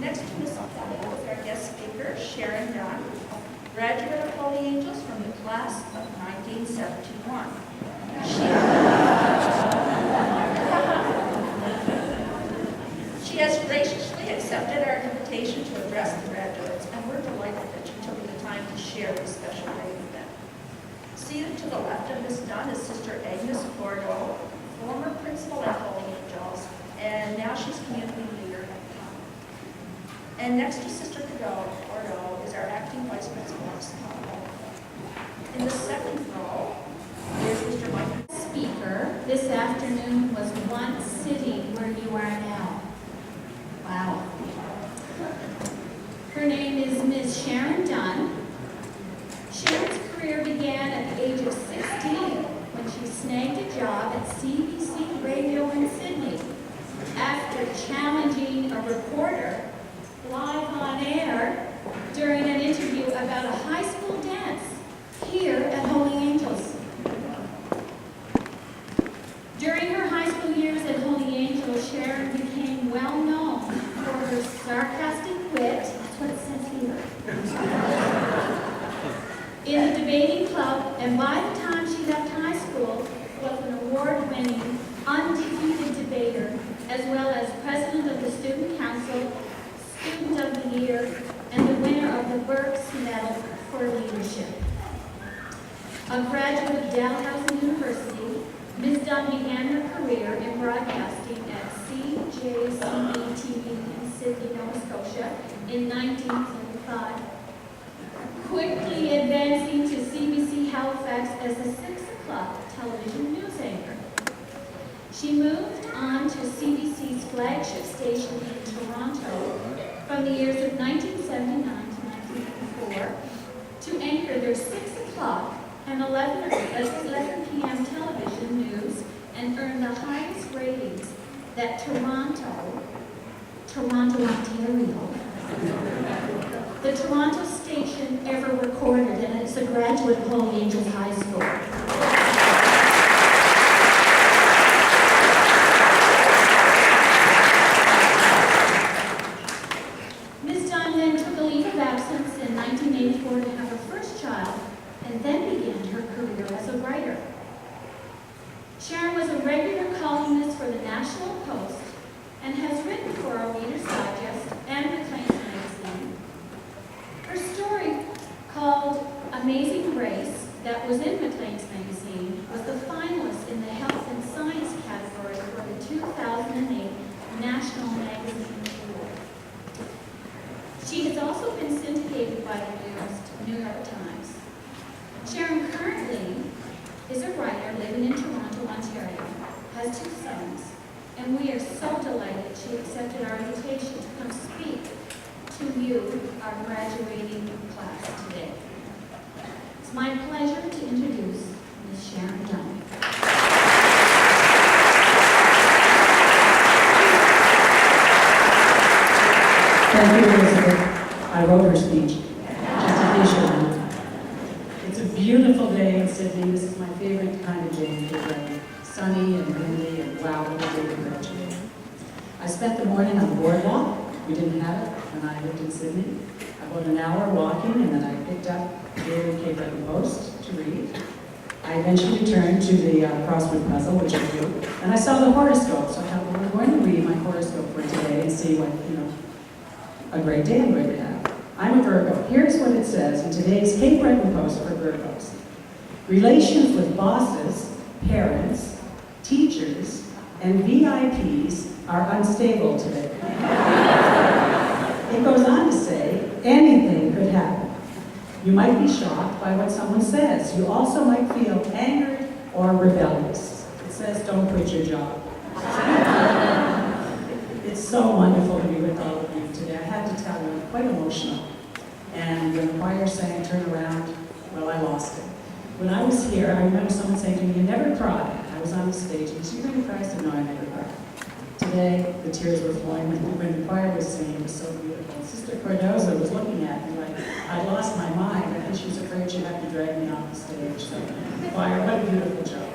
Next to Ms. O'Donnell is our guest speaker, Sharon Dunn, graduate of Holy Angels from the class of 1971. She has graciously accepted our invitation to address the graduates, and we're delighted that she took the time to share this special day with them. Seated to the left of Ms. Dunn is Sister Agnes Bordeaux, former principal at Holy Angels, and now she's community leader at Common. And next to Sister Bordeaux is our acting vice principal at Common. In the second row is Mr. Mike. Speaker this afternoon was once sitting where you are now. Wow. Her name is Ms. Sharon Dunn. Sharon's career began at the age of 16 when she snagged a job at CBC Radio in Sydney after challenging a reporter live on air during an interview about a high school dance here at Holy Angels. During her high school years at Holy Angels, Sharon became well known for her sarcastic wit, that's what it says here, in the debating club, and by the time she left high school, was an award-winning, undefeated debater, as well as president of the student council, student of the year, and the winner of the Burke's Medal for Leadership. A graduate of Dalhousie University, Ms. Dunn began her career in broadcasting at CJCB-TV in Sydney, Nova Scotia in 1975, quickly advancing to CBC Halifax as a 6 o'clock television news anchor. She moved on to CBC's flagship station in Toronto from the years of 1979 to 1984 to anchor their 6 o'clock and 11 p.m. television news and earned the highest ratings that Toronto, Ontario, the Toronto station ever recorded, and it's a graduate of Holy Angels High School. Ms. Dunn then took a leave of absence in 1984 to have her first child, and then began her career as a writer. Sharon was a regular columnist for the National Post and has written for our Reader's Digest and Maclean's magazine. Her story, called Amazing Grace, that was in Maclean's magazine, was the finalist in the Health and Science category for the 2008 National Magazine Award. She has also been syndicated by the New York Times. Sharon currently is a writer living in Toronto, Ontario, has 2 sons, and we are so delighted she accepted our invitation to come speak to you, our graduating class, today. It's my pleasure to introduce Ms. Sharon Dunn. Thank you, Elizabeth. I wrote her speech, just in case you know. It's a beautiful day in Sydney. This is my favorite kind of day to graduate. Sunny and windy and wow, what a day to graduate. I spent the morning on the boardwalk. We didn't have it when I lived in Sydney. About an hour walking, and then I picked up the Daily Cape Breton Post to read. I eventually turned to the crossword puzzle, which I do, and I saw the horoscope. So I thought, well, we're going to read my horoscope for today and see what, a great day I'm going to have. I'm a Virgo. Here's what it says in today's Cape Breton Post for Virgos. Relations with bosses, parents, teachers, and VIPs are unstable today. It goes on to say, anything could happen. You might be shocked by what someone says. You also might feel angered or rebellious. It says, don't quit your job. It's so wonderful to be with all of you today. I had to tell you, I'm quite emotional. And when the choir sang Turn Around, well, I lost it. When I was here, I remember someone saying to me, you never cry. I was on the stage, and she really cried. I said, no, I never cry. Today, the tears were flowing when the choir was singing. It was so beautiful. Sister Cardoza was looking at me like I lost my mind. I think she was afraid she'd have to drag me off the stage. So, choir, what a beautiful job.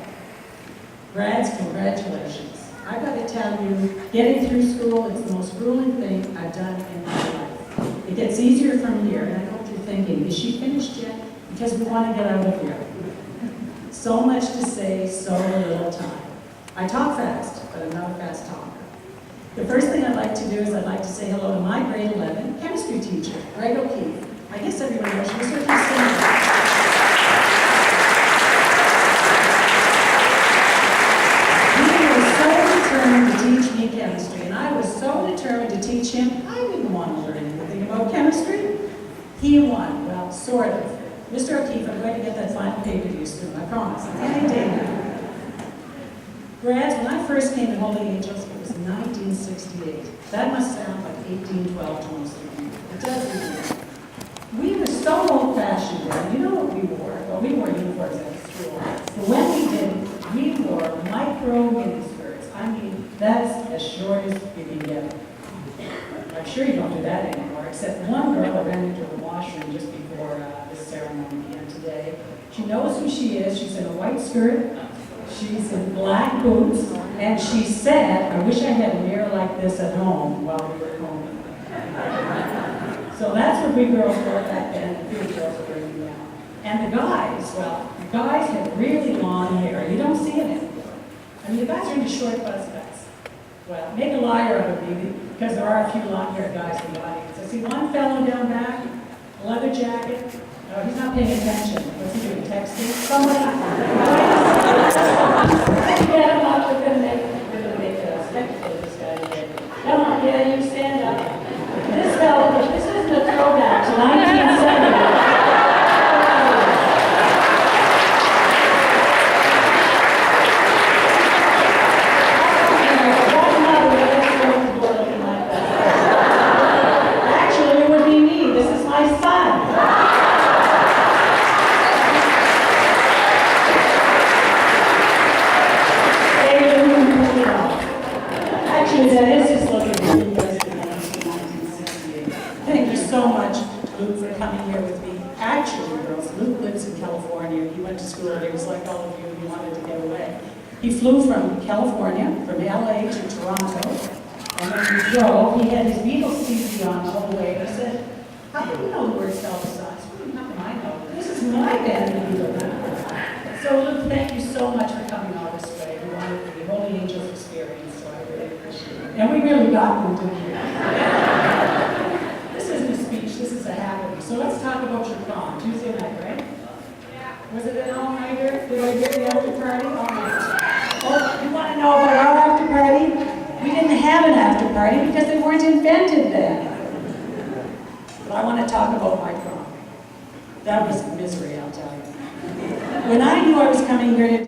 Grads, congratulations. I got to tell you, getting through school is the most grueling thing I've done in my life. It gets easier from here, and I know what you're thinking, is she finished yet? Because we want to get out of here. So much to say, so little time. I talk fast, but I'm not a fast talker. The first thing I'd like to do is I'd like to say hello to my grade 11 chemistry teacher, Grad. I guess everyone knows you. Mr. He was so determined to teach me chemistry, and I was so determined to teach him, I didn't want to learn anything about chemistry. He won, well, sort of. Mr. O'Keefe, I'm going to get that final paper to you soon, I promise. Any day now. Grads, when I first came to Holy Angels, it was 1968. That must sound like 1812 to most of you. It doesn't. We were so old-fashioned then. You know what we wore? Well, we wore uniforms at school. But when we didn't, we wore micro miniskirts. I mean, that's as short as you can get. I'm sure you don't do that anymore, except one girl I ran into the washroom just before this ceremony began today. She knows who she is. She's in a white skirt. She's in black boots. And she said, I wish I had a mirror like this at home while we were home. So that's what we girls wore back then, and the girls are wearing now. And the guys, well, the guys have really long hair. You don't see it anymore. I mean, the guys are into short buzz cuts. Well, make a liar out of me, because there are a few long-haired guys in the audience. I see one fellow down back, a leather jacket. No, he's not paying attention. What's he doing, texting? Somebody. Get him up, we're going to make a spectacle of this guy today. Come on, yeah, you stand up. This fellow, this isn't a throwback to 1970. That is just looking at the 1968. Thank you so much, Luke, for coming here with me. Actually, girls, Luke lives in California. He went to school and he was like all of you, he wanted to get away. He flew from California, from LA to Toronto, and when he drove, he had his Beatles CD on the whole way. He said, how do you know the words Elvis on? How can I know? This is my band, the Beatles. So Luke, thank you so much for coming all this way. We wanted the Holy Angels experience, so I really appreciate it. And we really got them, didn't we? This isn't a speech, this is a happening. So let's talk about your prom. Tuesday night, right? Yeah. Was it an all-nighter? Did I get the after party? All night. Oh, you want to know about our after party? We didn't have an after party because they weren't invented then. But I want to talk about my prom. That was misery, I'll tell you. When I knew I was coming here to